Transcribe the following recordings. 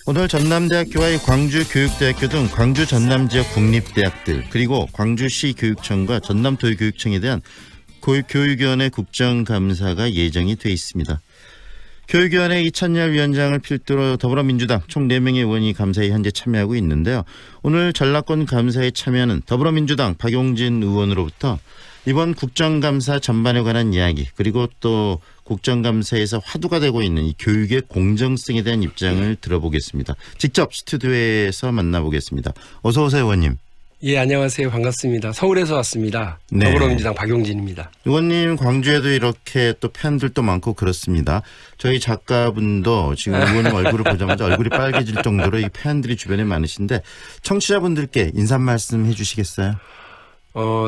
오늘 전남대학교와 광주교육대학교 등 광주 전남 지역 국립대학들 그리고 광주시 교육청과 전남도교육청에 대한 교육위원회 국정감사가 예정이 돼 있습니다. 교육위원회 이찬열 위원장을 필두로 더불어민주당 총 4명의 의원이 감사에 현재 참여하고 있는데요. 오늘 전라권 감사에 참여하는 더불어민주당 박용진 의원으로부터 이번 국정감사 전반에 관한 이야기 그리고 또 국정감사에서 화두가 되고 있는 이 교육의 공정성에 대한 입장을 들어보겠습니다. 직접 스튜디오에서 만나보겠습니다. 어서 오세요, 의원님. 예, 안녕하세요. 반갑습니다. 서울에서 왔습니다. 네. 더불어민주당 박용진입니다. 의원님, 광주에도 이렇게 또 팬들도 많고 그렇습니다. 저희 작가분도 지금 의원님 얼굴을 보자마자 얼굴이 빨개질 정도로 이 팬들이 주변에 많으신데 청취자분들께 인사 말씀 해주시겠어요?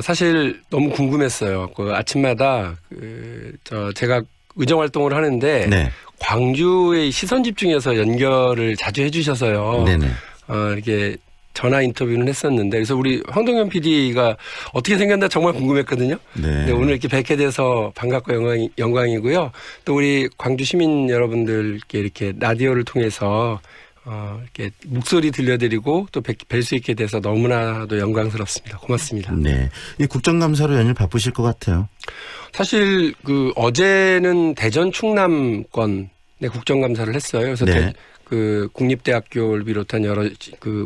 사실 너무 궁금했어요. 그 아침마다 제가 의정 활동을 하는데 네. 광주의 시선 집중해서 연결을 자주 해주셔서요. 네네. 이렇게 전화 인터뷰는 했었는데 그래서 우리 황동현 PD가 어떻게 생겼나 정말 궁금했거든요. 네. 근데 오늘 이렇게 뵙게 돼서 반갑고 영광이고요. 또 우리 광주 시민 여러분들께 이렇게 라디오를 통해서 이렇게 목소리 들려드리고 또 뵐 수 있게 돼서 너무나도 영광스럽습니다. 고맙습니다. 네. 이 국정감사로 연일 바쁘실 것 같아요. 사실 어제는 대전 충남권의 국정감사를 했어요. 그래서 네. 국립대학교를 비롯한 여러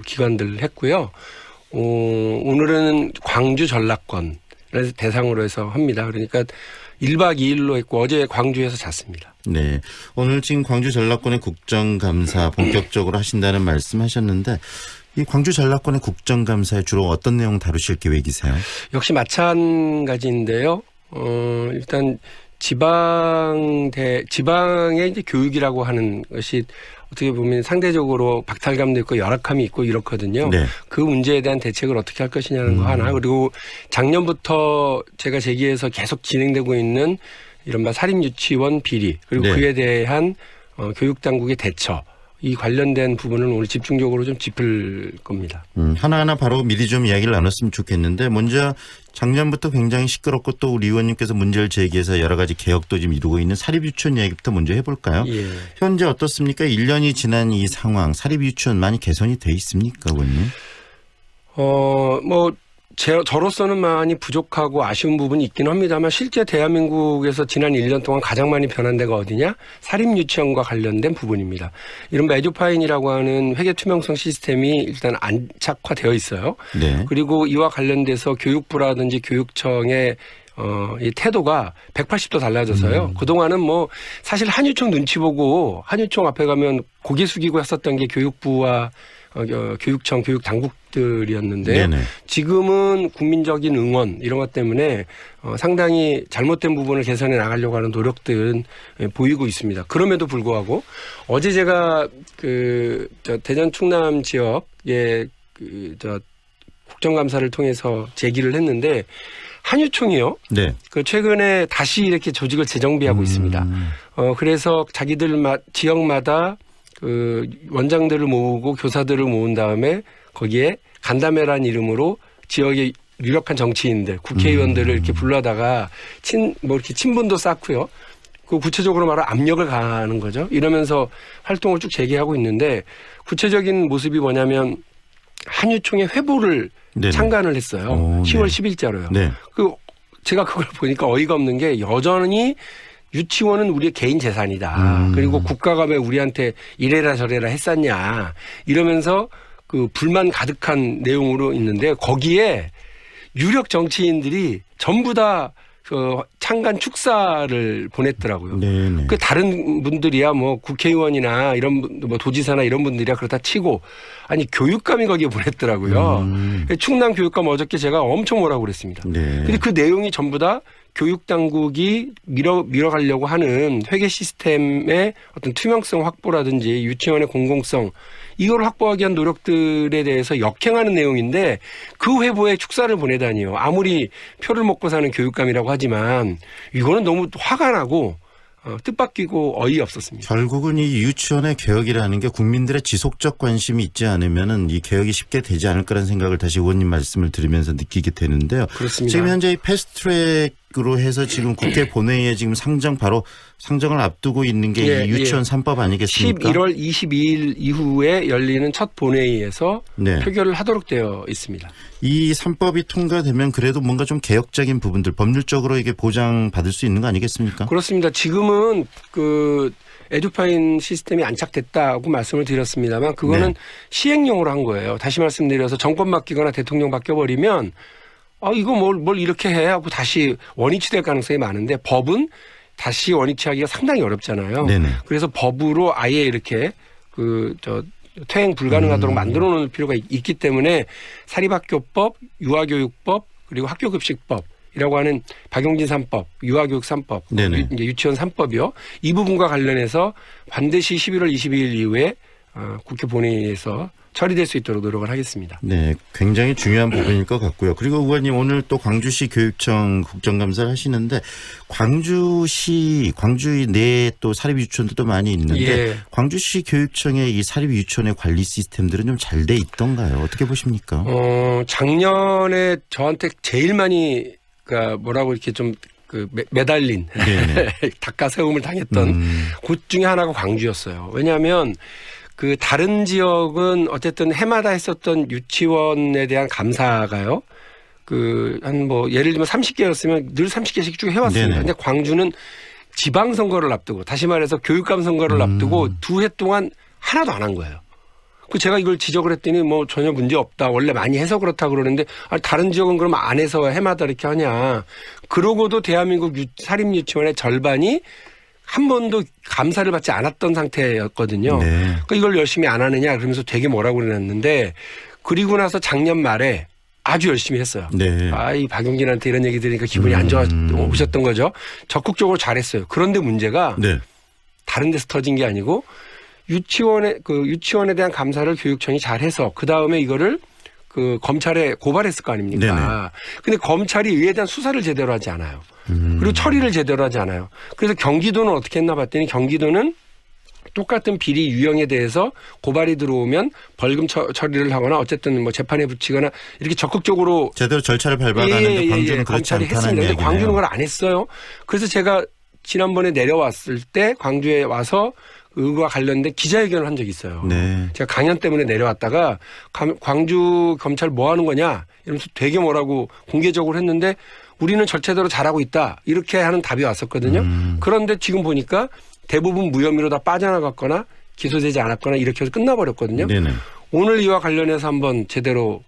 기관들을 했고요. 오늘은 광주 전라권을 대상으로 해서 합니다. 그러니까 1박 2일로 했고 어제 광주에서 잤습니다. 네. 오늘 지금 광주 전라권의 국정감사 본격적으로 하신다는 말씀하셨는데 이 광주 전라권의 국정감사에 주로 어떤 내용 다루실 계획이세요? 역시 마찬가지인데요. 일단 지방의 이제 교육이라고 하는 것이 어떻게 보면 상대적으로 박탈감도 있고 열악함이 있고 이렇거든요. 네. 그 문제에 대한 대책을 어떻게 할 것이냐는 거 하나. 그리고 작년부터 제가 제기해서 계속 진행되고 있는 이른바 사립유치원 비리 그리고 네. 그에 대한 교육당국의 대처. 이 관련된 부분은 오늘 집중적으로 좀 짚을 겁니다. 하나하나 바로 미리 좀 이야기를 나눴으면 좋겠는데 먼저 작년부터 굉장히 시끄럽고 또 우리 의원님께서 문제를 제기해서 여러 가지 개혁도 좀 이루고 있는 사립유치원 이야기부터 먼저 해볼까요? 예. 현재 어떻습니까? 1년이 지난 이 상황 사립유치원 많이 개선이 돼 있습니까, 의원님? 저로서는 많이 부족하고 아쉬운 부분이 있긴 합니다만 실제 대한민국에서 지난 1년 동안 가장 많이 변한 데가 어디냐? 사립유치원과 관련된 부분입니다. 이른바 에듀파인이라고 하는 회계 투명성 시스템이 일단 안착화되어 있어요. 네. 그리고 이와 관련돼서 교육부라든지 교육청의 이 태도가 180도 달라져서요. 그동안은 사실 한유총 눈치 보고 한유총 앞에 가면 고개 숙이고 했었던 게 교육부와 교육청, 교육 당국들이었는데 네네. 지금은 국민적인 응원 이런 것 때문에 상당히 잘못된 부분을 개선해 나가려고 하는 노력들은 보이고 있습니다. 그럼에도 불구하고 어제 제가 대전 충남 지역에 국정감사를 통해서 제기를 했는데 한유총이요. 네. 최근에 다시 이렇게 조직을 재정비하고 있습니다. 그래서 자기들 지역마다 원장들을 모으고 교사들을 모은 다음에 거기에 간담회라는 이름으로 지역의 유력한 정치인들, 국회의원들을 이렇게 불러다가 이렇게 친분도 쌓고요. 구체적으로 말하면 압력을 가하는 거죠. 이러면서 활동을 쭉 재개하고 있는데 구체적인 모습이 뭐냐면 한유총의 회보를 네네. 창간을 했어요. 10월 10일자로요. 네. 제가 그걸 보니까 어이가 없는 게 여전히 유치원은 우리의 개인 재산이다. 그리고 국가가 왜 우리한테 이래라 저래라 했었냐. 이러면서 불만 가득한 내용으로 있는데 거기에 유력 정치인들이 전부 다 창간 축사를 보냈더라고요. 네네. 다른 분들이야 국회의원이나 이런 도지사나 이런 분들이야 그렇다 치고 아니 교육감이 거기에 보냈더라고요. 충남 교육감 어저께 제가 엄청 뭐라고 그랬습니다. 네. 근데 그 내용이 전부 다 교육 당국이 밀어가려고 하는 회계 시스템의 어떤 투명성 확보라든지 유치원의 공공성 이걸 확보하기 위한 노력들에 대해서 역행하는 내용인데 그 회보에 축사를 보내다니요. 아무리 표를 먹고 사는 교육감이라고 하지만 이거는 너무 화가 나고 뜻밖이고 어이없었습니다. 결국은 이 유치원의 개혁이라는 게 국민들의 지속적 관심이 있지 않으면은 이 개혁이 쉽게 되지 않을 거라는 생각을 다시 의원님 말씀을 들으면서 느끼게 되는데요. 그렇습니다. 지금 현재 이 패스트트랙 방식으로 해서 지금 국회 본회의에 지금 바로 상정을 앞두고 있는 게 예, 이 유치원 3법 아니겠습니까? 11월 22일 이후에 열리는 첫 본회의에서 네. 표결을 하도록 되어 있습니다. 이 3법이 통과되면 그래도 뭔가 좀 개혁적인 부분들 법률적으로 이게 보장받을 수 있는 거 아니겠습니까? 그렇습니다. 지금은 그 에듀파인 시스템이 안착됐다고 말씀을 드렸습니다만 그거는 네. 시행령으로 한 거예요. 다시 말씀드려서 정권 바뀌거나 대통령 바뀌어버리면 이거 뭘 이렇게 해 하고 다시 원위치될 가능성이 많은데 법은 다시 원위치하기가 상당히 어렵잖아요. 네네. 그래서 법으로 아예 이렇게 퇴행 불가능하도록 만들어 놓을 필요가 있기 때문에 사립학교법, 유아교육법 그리고 학교급식법이라고 하는 박용진 3법, 유아교육 3법, 네네. 이제 유치원 3법이요. 이 부분과 관련해서 반드시 11월 22일 이후에 국회 본회의에서 처리될 수 있도록 노력을 하겠습니다. 네, 굉장히 중요한 부분일 것 같고요. 그리고 의원님 오늘 또 광주시 교육청 국정감사를 하시는데 광주시 내에 또 사립유치원들도 많이 있는데 예. 광주시 교육청의 이 사립유치원의 관리 시스템들은 좀 잘 돼 있던가요? 어떻게 보십니까? 작년에 저한테 제일 많이 그러니까 뭐라고 이렇게 좀 매달린 닭가세움을 당했던 곳 중에 하나가 광주였어요. 왜냐하면 그 다른 지역은 어쨌든 해마다 했었던 유치원에 대한 감사가요. 예를 들면 30개였으면 늘 30개씩 쭉 해왔습니다. 근데 광주는 지방선거를 앞두고 다시 말해서 교육감 선거를 앞두고 2해 동안 하나도 안 한 거예요. 제가 이걸 지적을 했더니 전혀 문제 없다. 원래 많이 해서 그렇다 그러는데 다른 지역은 그러면 안 해서 해마다 이렇게 하냐. 그러고도 대한민국 사립유치원의 절반이 한 번도 감사를 받지 않았던 상태였거든요. 네. 그러니까 이걸 열심히 안 하느냐 그러면서 되게 뭐라고 그랬는데 그리고 나서 작년 말에 아주 열심히 했어요. 네. 이 박용진한테 이런 얘기 들으니까 기분이 안 좋으셨던 거죠. 적극적으로 잘했어요. 그런데 문제가 네. 다른 데서 터진 게 아니고 유치원에 대한 감사를 교육청이 잘해서 그 다음에 이거를 검찰에 고발했을 거 아닙니까? 네네. 근데 검찰이 이에 대한 수사를 제대로 하지 않아요. 그리고 처리를 제대로 하지 않아요. 그래서 경기도는 어떻게 했나 봤더니 경기도는 똑같은 비리 유형에 대해서 고발이 들어오면 벌금 처리를 하거나 어쨌든 재판에 붙이거나 이렇게 적극적으로 제대로 절차를 밟아가는데 광주는 그렇지 검찰이 않다는 했습니다. 얘기네요. 근데 광주는 그걸 안 했어요. 그래서 제가 지난번에 내려왔을 때 광주에 와서 그거와 관련된 기자회견을 한 적이 있어요. 네. 제가 강연 때문에 내려왔다가 광주 검찰 뭐 하는 거냐 이러면서 되게 뭐라고 공개적으로 했는데 우리는 절차대로 잘하고 있다 이렇게 하는 답이 왔었거든요. 그런데 지금 보니까 대부분 무혐의로 다 빠져나갔거나 기소되지 않았거나 이렇게 해서 끝나버렸거든요. 네네. 오늘 이와 관련해서 한번 제대로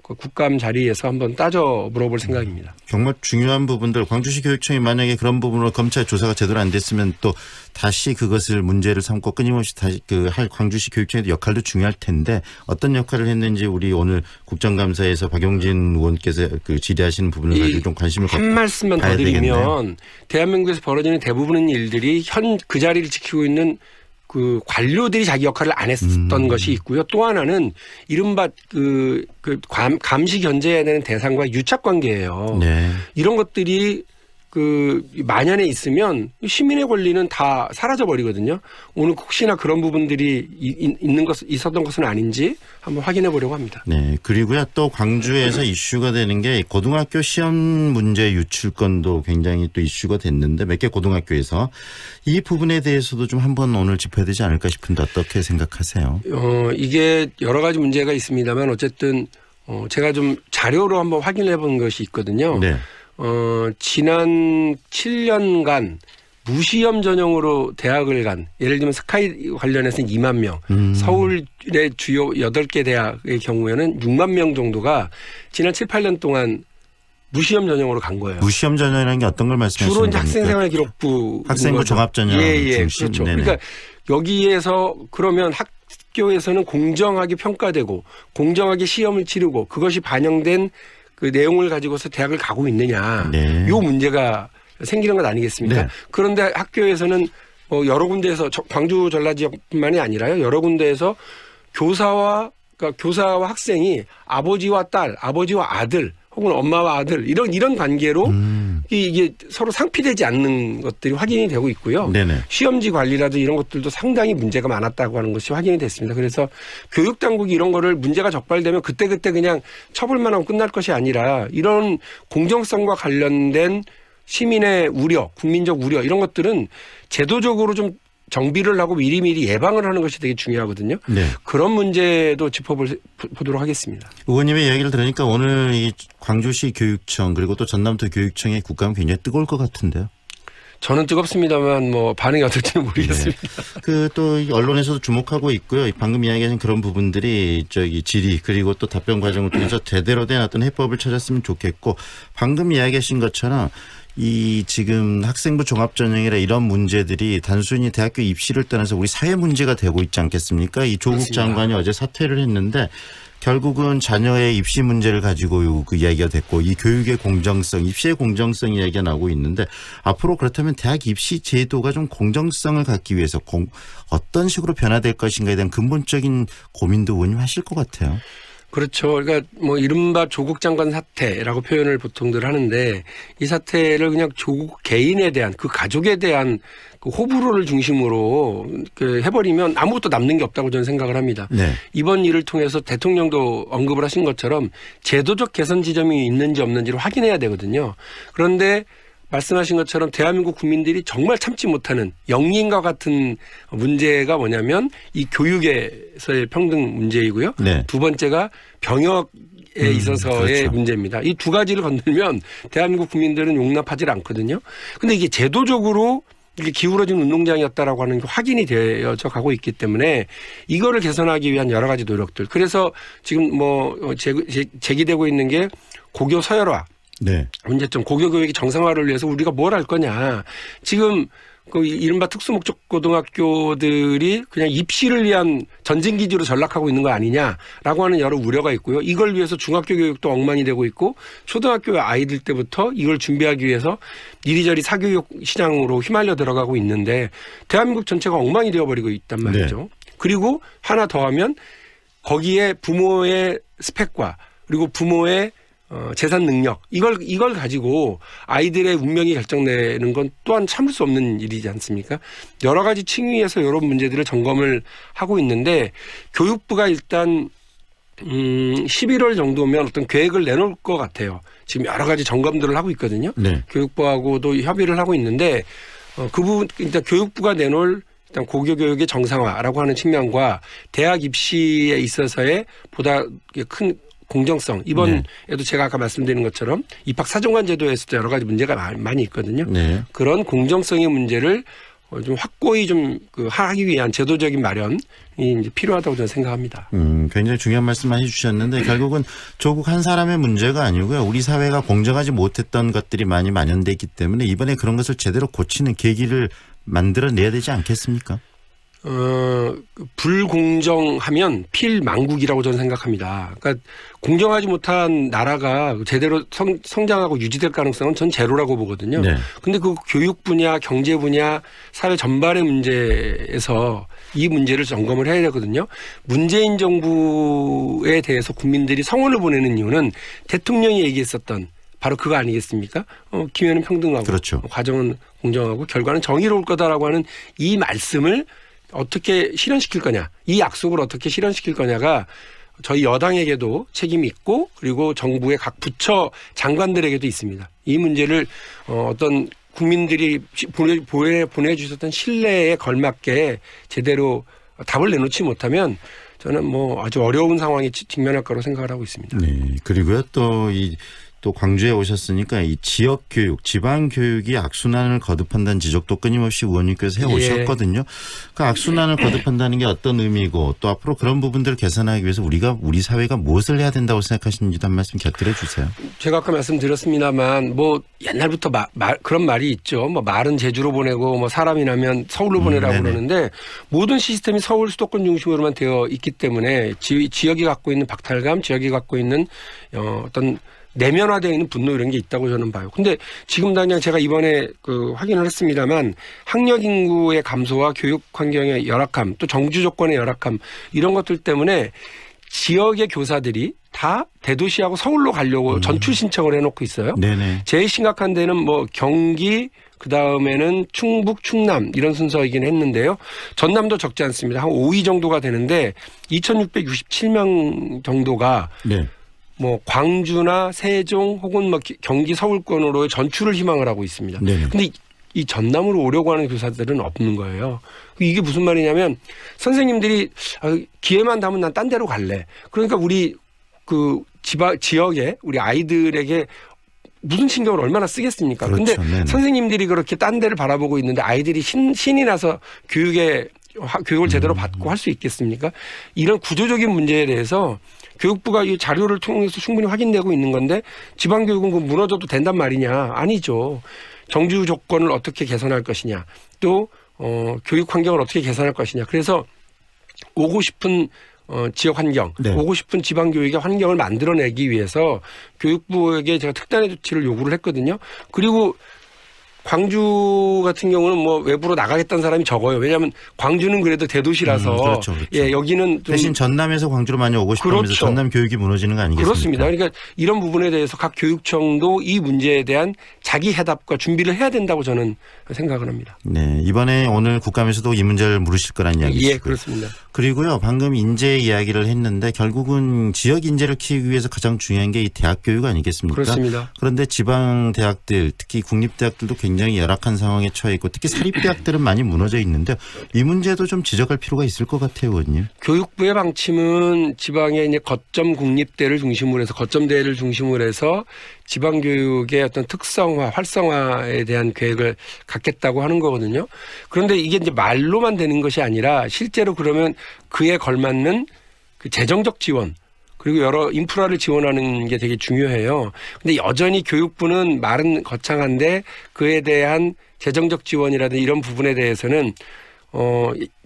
그 국감 자리에서 한번 따져 물어볼 생각입니다. 정말 중요한 부분들 광주시 교육청이 만약에 그런 부분으로 검찰 조사가 제대로 안 됐으면 또 다시 그것을 문제를 삼고 끊임없이 다시 할 광주시 교육청의 역할도 중요할 텐데 어떤 역할을 했는지 우리 오늘 국정감사에서 박용진 의원께서 질의하시는 부분을 가지고 좀 관심을 갖고 한 말씀만 더 드리면 되겠네요. 대한민국에서 벌어지는 대부분의 일들이 그 자리를 지키고 있는 관료들이 자기 역할을 안 했었던 것이 있고요. 또 하나는 이른바 감시 견제해야 되는 대상과의 유착 관계예요. 네. 이런 것들이 만연해 있으면 시민의 권리는 다 사라져 버리거든요. 오늘 혹시나 그런 부분들이 있었던 것은 아닌지 한번 확인해 보려고 합니다. 네. 그리고요 또 광주에서 이슈가 되는 게 고등학교 시험 문제 유출건도 굉장히 또 이슈가 됐는데 몇 개 고등학교에서 이 부분에 대해서도 좀 한번 오늘 짚어야 되지 않을까 싶은데 어떻게 생각하세요? 이게 여러 가지 문제가 있습니다만 어쨌든 제가 좀 자료로 한번 확인해 본 것이 있거든요. 네. 지난 7년간 무시험 전형으로 대학을 간 예를 들면 스카이 관련해서는 2만 명 서울의 주요 8개 대학의 경우에는 6만 명 정도가 지난 7, 8년 동안 무시험 전형으로 간 거예요. 무시험 전형이라는 게 어떤 걸 말씀하시는 주로 겁니까? 학생생활기록부 학생부 종합전형 중심. 그렇죠. 네네. 그러니까 여기에서 그러면 학교에서는 공정하게 평가되고 공정하게 시험을 치르고 그것이 반영된 내용을 가지고서 대학을 가고 있느냐. 네. 이 문제가 생기는 것 아니겠습니까? 네. 그런데 학교에서는 여러 군데에서 광주 전라 지역뿐만이 아니라요. 여러 군데에서 교사와 학생이 아버지와 딸, 아버지와 아들 혹은 엄마와 아들 이런 관계로 이게 서로 상피되지 않는 것들이 확인이 되고 있고요. 네네. 시험지 관리라든지 이런 것들도 상당히 문제가 많았다고 하는 것이 확인이 됐습니다. 그래서 교육 당국이 이런 거를 문제가 적발되면 그때그때 그냥 처벌만 하고 끝날 것이 아니라 이런 공정성과 관련된 시민의 우려, 국민적 우려 이런 것들은 제도적으로 좀 정비를 하고 미리미리 예방을 하는 것이 되게 중요하거든요. 네. 그런 문제도 짚어보도록 하겠습니다. 의원님의 이야기를 들으니까 오늘 이 광주시 교육청 그리고 또 전남도 교육청의 국감은 굉장히 뜨거울 것 같은데요. 저는 뜨겁습니다만 뭐 반응이 어떨지는 모르겠습니다. 그 또 언론에서도 주목하고 있고요. 방금 이야기하신 그런 부분들이 저기 질의 그리고 또 답변 과정을 통해서 제대로 된 어떤 해법을 찾았으면 좋겠고 방금 이야기하신 것처럼 이 지금 학생부 종합전형이라 이런 문제들이 단순히 대학교 입시를 떠나서 우리 사회 문제가 되고 있지 않겠습니까? 이 조국 그렇습니다. 장관이 어제 사퇴를 했는데 결국은 자녀의 입시 문제를 가지고 그 이야기가 됐고 이 교육의 공정성, 입시의 공정성 이야기가 나오고 있는데 앞으로 그렇다면 대학 입시 제도가 좀 공정성을 갖기 위해서 어떤 식으로 변화될 것인가에 대한 근본적인 고민도 의원님 하실 것 같아요. 그렇죠. 그러니까 뭐 이른바 조국 장관 사태라고 표현을 보통들 하는데 이 사태를 그냥 조국 개인에 대한 그 가족에 대한 그 호불호를 중심으로 그 해버리면 아무것도 남는 게 없다고 저는 생각을 합니다. 네. 이번 일을 통해서 대통령도 언급을 하신 것처럼 제도적 개선 지점이 있는지 없는지를 확인해야 되거든요. 그런데 말씀하신 것처럼 대한민국 국민들이 정말 참지 못하는 영린과 같은 문제가 뭐냐면 이 교육에서의 평등 문제이고요. 네. 두 번째가 병역에 있어서의 그렇죠. 문제입니다. 이 두 가지를 건들면 대한민국 국민들은 용납하지 않거든요. 근데 이게 제도적으로 이게 기울어진 운동장이었다라고 하는 게 확인이 되어져 가고 있기 때문에 이거를 개선하기 위한 여러 가지 노력들. 그래서 지금 뭐 제기되고 있는 게 고교 서열화. 네. 문제점 고교 교육의 정상화를 위해서 우리가 뭘 할 거냐. 지금 그 이른바 특수목적 고등학교들이 그냥 입시를 위한 전쟁 기지로 전락하고 있는 거 아니냐라고 하는 여러 우려가 있고요. 이걸 위해서 중학교 교육도 엉망이 되고 있고 초등학교 아이들 때부터 이걸 준비하기 위해서 이리저리 사교육 시장으로 휘말려 들어가고 있는데 대한민국 전체가 엉망이 되어버리고 있단 말이죠. 네. 그리고 하나 더 하면 거기에 부모의 스펙과 그리고 부모의 재산 능력 이걸 가지고 아이들의 운명이 결정되는 건 또한 참을 수 없는 일이지 않습니까? 여러 가지 층위에서 이런 문제들을 점검을 하고 있는데 교육부가 일단 11월 정도면 어떤 계획을 내놓을 것 같아요. 지금 여러 가지 점검들을 하고 있거든요. 네. 교육부하고도 협의를 하고 있는데 그 부분 일단 교육부가 내놓을 일단 고교 교육의 정상화라고 하는 측면과 대학 입시에 있어서의 보다 큰 공정성 이번에도 제가 아까 말씀드린 것처럼 입학 사정관 제도에서도 여러 가지 문제가 많이 있거든요. 네. 그런 공정성의 문제를 좀 확고히 좀 하기 위한 제도적인 마련이 이제 필요하다고 저는 생각합니다. 굉장히 중요한 말씀만 해주셨는데 결국은 조국 한 사람의 문제가 아니고요. 우리 사회가 공정하지 못했던 것들이 많이 만연돼 있기 때문에 이번에 그런 것을 제대로 고치는 계기를 만들어내야 되지 않겠습니까? 불공정하면 필망국이라고 저는 생각합니다. 그러니까 공정하지 못한 나라가 제대로 성장하고 유지될 가능성은 전 제로라고 보거든요. 네. 근데 그 교육 분야, 경제 분야, 사회 전반의 문제에서 이 문제를 점검을 해야 되거든요. 문재인 정부에 대해서 국민들이 성원을 보내는 이유는 대통령이 얘기했었던 바로 그거 아니겠습니까? 기회는 평등하고 그렇죠. 과정은 공정하고 결과는 정의로울 거다라고 하는 이 말씀을 어떻게 실현시킬 거냐, 이 약속을 어떻게 실현시킬 거냐가 저희 여당에게도 책임이 있고 그리고 정부의 각 부처 장관들에게도 있습니다. 이 문제를 어떤 국민들이 보내주셨던 신뢰에 걸맞게 제대로 답을 내놓지 못하면 저는 뭐 아주 어려운 상황에 직면할 거라고 생각을 하고 있습니다. 네. 그리고요 또 광주에 오셨으니까 이 지역 교육, 지방 교육이 악순환을 거듭한다는 지적도 끊임없이 의원님께서 해오셨거든요. 그 악순환을 거듭한다는 게 어떤 의미고 또 앞으로 그런 부분들을 개선하기 위해서 우리 사회가 무엇을 해야 된다고 생각하시는지도 한 말씀 곁들여 주세요. 제가 아까 말씀드렸습니다만 뭐 옛날부터 그런 말이 있죠. 뭐 말은 제주로 보내고 뭐 사람이 나면 서울로 보내라고 네네. 그러는데 모든 시스템이 서울 수도권 중심으로만 되어 있기 때문에 지역이 갖고 있는 박탈감, 지역이 갖고 있는 어떤 내면화되어 있는 분노 이런 게 있다고 저는 봐요. 근데 지금 당장 제가 이번에 확인을 했습니다만 학력 인구의 감소와 교육 환경의 열악함 또 정주 조건의 열악함 이런 것들 때문에 지역의 교사들이 다 대도시하고 서울로 가려고 전출 신청을 해놓고 있어요. 네네. 제일 심각한 데는 뭐 경기, 그 다음에는 충북, 충남 이런 순서이긴 했는데요. 전남도 적지 않습니다. 한 5위 정도가 되는데 2,667명 정도가 네. 뭐 광주나 세종 혹은 뭐 경기 서울권으로의 전출을 희망을 하고 있습니다. 네네. 근데 이 전남으로 오려고 하는 교사들은 없는 거예요. 이게 무슨 말이냐면 선생님들이 기회만 되면 난 딴 데로 갈래. 그러니까 우리 그 지역에 우리 아이들에게 무슨 신경을 얼마나 쓰겠습니까? 그렇죠. 근데 네네. 선생님들이 그렇게 딴 데를 바라보고 있는데 아이들이 신이 나서 교육을 제대로 받고 할 수 있겠습니까? 이런 구조적인 문제에 대해서 교육부가 이 자료를 통해서 충분히 확인되고 있는 건데 지방교육은 그 무너져도 된단 말이냐? 아니죠. 정주 조건을 어떻게 개선할 것이냐. 또 교육 환경을 어떻게 개선할 것이냐. 그래서 오고 싶은 지역 환경, 네. 오고 싶은 지방교육의 환경을 만들어내기 위해서 교육부에게 제가 특단의 조치를 요구를 했거든요. 그리고 광주 같은 경우는 뭐 외부로 나가겠다는 사람이 적어요. 왜냐하면 광주는 그래도 대도시라서 그렇죠, 그렇죠. 예, 여기는 좀 대신 전남에서 광주로 많이 오고 싶다면서 그렇죠. 전남 교육이 무너지는 거 아니겠습니까? 그렇습니다. 그러니까 이런 부분에 대해서 각 교육청도 이 문제에 대한 자기 해답과 준비를 해야 된다고 저는 생각을 합니다. 네, 이번에 오늘 국감에서도 이 문제를 물으실 거란 이야기시고요. 예, 그렇습니다. 그리고요, 방금 인재 이야기를 했는데 결국은 지역 인재를 키우기 위해서 가장 중요한 게 이 대학 교육 아니겠습니까? 그렇습니다. 그런데 지방 대학들, 특히 국립대학들도 굉장히 열악한 상황에 처해 있고 특히 사립대학들은 많이 무너져 있는데 이 문제도 좀 지적할 필요가 있을 것 같아요, 의원님. 교육부의 방침은 지방의 이제 거점 국립대를 중심으로 해서 거점대를 중심으로 해서 지방 교육의 어떤 특성화, 활성화에 대한 계획을 갖겠다고 하는 거거든요. 그런데 이게 이제 말로만 되는 것이 아니라 실제로 그러면 그에 걸맞는 그 재정적 지원 그리고 여러 인프라를 지원하는 게 되게 중요해요. 근데 여전히 교육부는 말은 거창한데 그에 대한 재정적 지원이라든지 이런 부분에 대해서는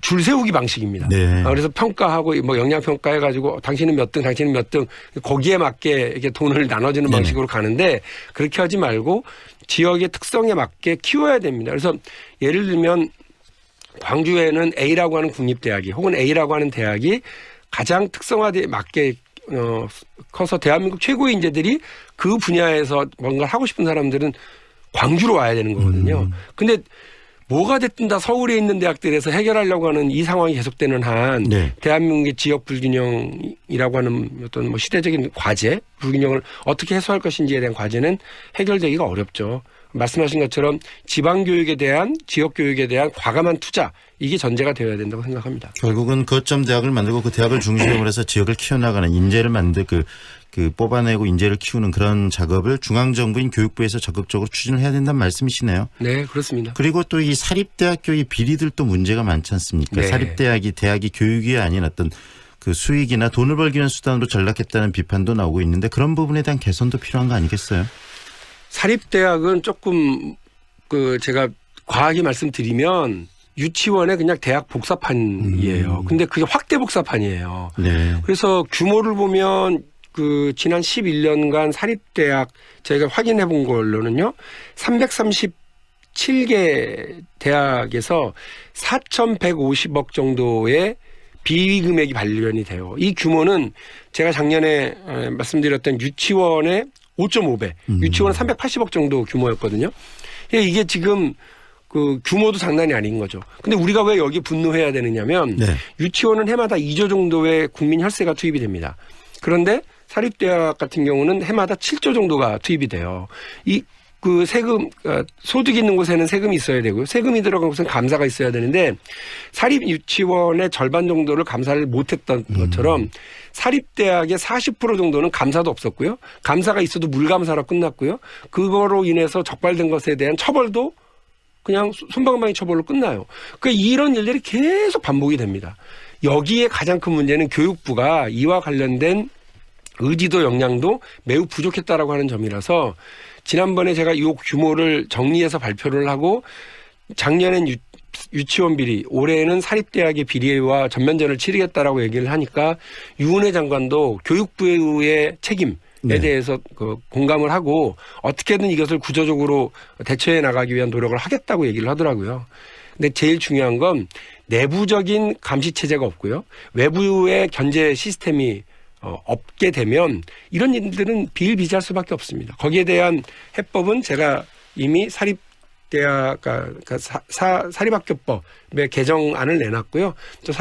줄 세우기 방식입니다. 네. 그래서 평가하고 뭐 영양 평가해가지고 당신은 몇 등, 당신은 몇 등 거기에 맞게 이렇게 돈을 나눠주는 네네. 방식으로 가는데 그렇게 하지 말고 지역의 특성에 맞게 키워야 됩니다. 그래서 예를 들면 광주에는 A라고 하는 국립대학이 혹은 A라고 하는 대학이 가장 특성화에 맞게 커서 대한민국 최고의 인재들이 그 분야에서 뭔가 하고 싶은 사람들은 광주로 와야 되는 거거든요. 근데 뭐가 됐든 다 서울에 있는 대학들에서 해결하려고 하는 이 상황이 계속되는 한 네. 대한민국의 지역 불균형이라고 하는 어떤 뭐 시대적인 과제, 불균형을 어떻게 해소할 것인지에 대한 과제는 해결되기가 어렵죠. 말씀하신 것처럼 지방교육에 대한 지역교육에 대한 과감한 투자 이게 전제가 되어야 된다고 생각합니다. 결국은 거점 대학을 만들고 그 대학을 중심으로 해서 지역을 키워나가는 인재를 그 뽑아내고 인재를 키우는 그런 작업을 중앙정부인 교육부에서 적극적으로 추진을 해야 된다는 말씀이시네요. 네, 그렇습니다. 그리고 또 이 사립대학교의 비리들도 문제가 많지 않습니까? 네. 대학이 교육이 아닌 어떤 그 수익이나 돈을 벌기 위한 수단으로 전락했다는 비판도 나오고 있는데 그런 부분에 대한 개선도 필요한 거 아니겠어요? 사립대학은 조금 제가 과하게 말씀드리면 유치원의 그냥 대학 복사판이에요. 근데 그게 확대 복사판이에요. 네. 그래서 규모를 보면 지난 11년간 사립대학 저희가 확인해 본 걸로는요. 337개 대학에서 4,150억 정도의 비금액이 발견이 돼요. 이 규모는 제가 작년에 말씀드렸던 유치원의 5.5배, 유치원은 380억 정도 규모였거든요. 이게 지금 규모도 장난이 아닌 거죠. 근데 우리가 왜 여기 분노해야 되느냐면 네. 유치원은 해마다 2조 정도의 국민 혈세가 투입이 됩니다. 그런데 사립대학 같은 경우는 해마다 7조 정도가 투입이 돼요. 세금, 소득 있는 곳에는 세금이 있어야 되고요. 세금이 들어간 곳은 감사가 있어야 되는데 사립 유치원의 절반 정도를 감사를 못했던 것처럼 사립대학의 40% 정도는 감사도 없었고요. 감사가 있어도 물감사로 끝났고요. 그거로 인해서 적발된 것에 대한 처벌도 그냥 솜방망이 처벌로 끝나요. 그러니까 이런 일들이 계속 반복이 됩니다. 여기에 가장 큰 문제는 교육부가 이와 관련된 의지도 역량도 매우 부족했다라고 하는 점이라서 지난번에 제가 이 규모를 정리해서 발표를 하고 작년엔 유치원 비리, 올해는 사립대학의 비리와 전면전을 치르겠다라고 얘기를 하니까 유은혜 장관도 교육부의 책임에 네. 대해서 공감을 하고 어떻게든 이것을 구조적으로 대처해 나가기 위한 노력을 하겠다고 얘기를 하더라고요. 근데 제일 중요한 건 내부적인 감시 체제가 없고요. 외부의 견제 시스템이 없게 되면 이런 일들은 비일비재할 수밖에 없습니다. 거기에 대한 해법은 제가 이미 사립학교법의 개정안을 내놨고요. 또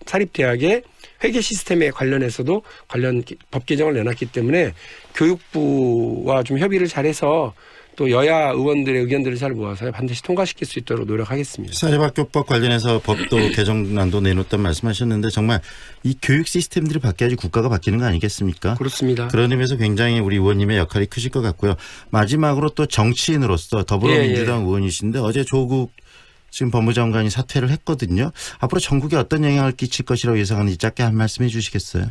사립대학의 회계 시스템에 관련해서도 관련 법 개정을 내놨기 때문에 교육부와 좀 협의를 잘해서 또 여야 의원들의 의견들을 잘 모아서 반드시 통과시킬 수 있도록 노력하겠습니다. 사립학교법 관련해서 법도 개정안도 내놓았다는 말씀하셨는데 정말 이 교육 시스템들이 바뀌어야지 국가가 바뀌는 거 아니겠습니까? 그렇습니다. 그런 의미에서 굉장히 우리 의원님의 역할이 크실 것 같고요. 마지막으로 또 정치인으로서 더불어민주당 의원이신데 어제 조국 지금 법무장관이 사퇴를 했거든요. 앞으로 전국에 어떤 영향을 끼칠 것이라고 예상하는지 짧게 한 말씀 해 주시겠어요?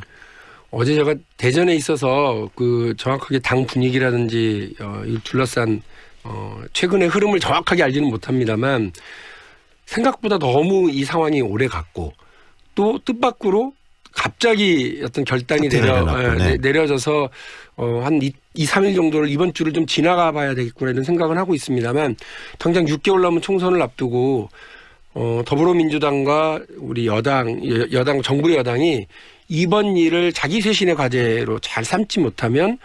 어제 제가 대전에 있어서 그 정확하게 당 분위기라든지 이 둘러싼 최근의 흐름을 정확하게 알지는 못합니다만 생각보다 너무 이 상황이 오래 갔고 또 뜻밖으로 갑자기 어떤 결단이 내려져서 한 2, 3일 정도를 이번 주를 좀 지나가 봐야 되겠구나 이런 생각은 하고 있습니다만 당장 6개월 남은 총선을 앞두고 더불어민주당과 우리 여당 정부의 여당이 이번 일을 자기 쇄신의 과제로 잘 삼지 못하면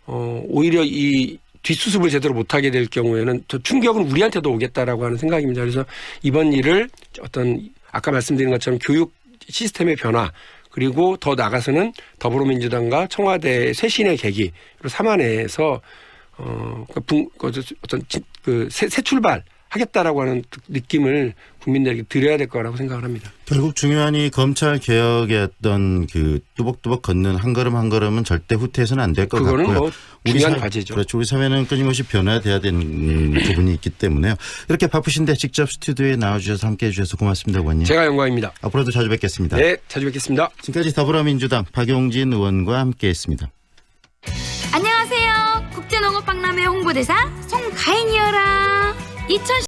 오히려 이 뒷수습을 제대로 못하게 될 경우에는 더 충격은 우리한테도 오겠다라고 하는 생각입니다. 그래서 이번 일을 어떤 아까 말씀드린 것처럼 교육 시스템의 변화 그리고 더 나가서는 더불어민주당과 청와대의 쇄신의 계기로 삼아내서 어떤 새 출발 하겠다라고 하는 느낌을 국민들에게 드려야 될 거라고 생각을 합니다. 결국 중요한 이 검찰 개혁의 어떤 그 뚜벅뚜벅 걷는 한 걸음 한 걸음은 절대 후퇴해서는 안 될 것 같고요. 그거는 뭐 중요한 과제죠. 그렇죠. 우리 사회는 끊임없이 변화돼야 되는 부분이 있기 때문에요. 이렇게 바쁘신데 직접 스튜디오에 나와주셔서 함께해 주셔서 고맙습니다, 의원님. 제가 영광입니다. 앞으로도 자주 뵙겠습니다. 네, 자주 뵙겠습니다. 지금까지 더불어민주당 박용진 의원과 함께했습니다. 안녕하세요. 국제농업박람회 홍보대사 송가인이어라.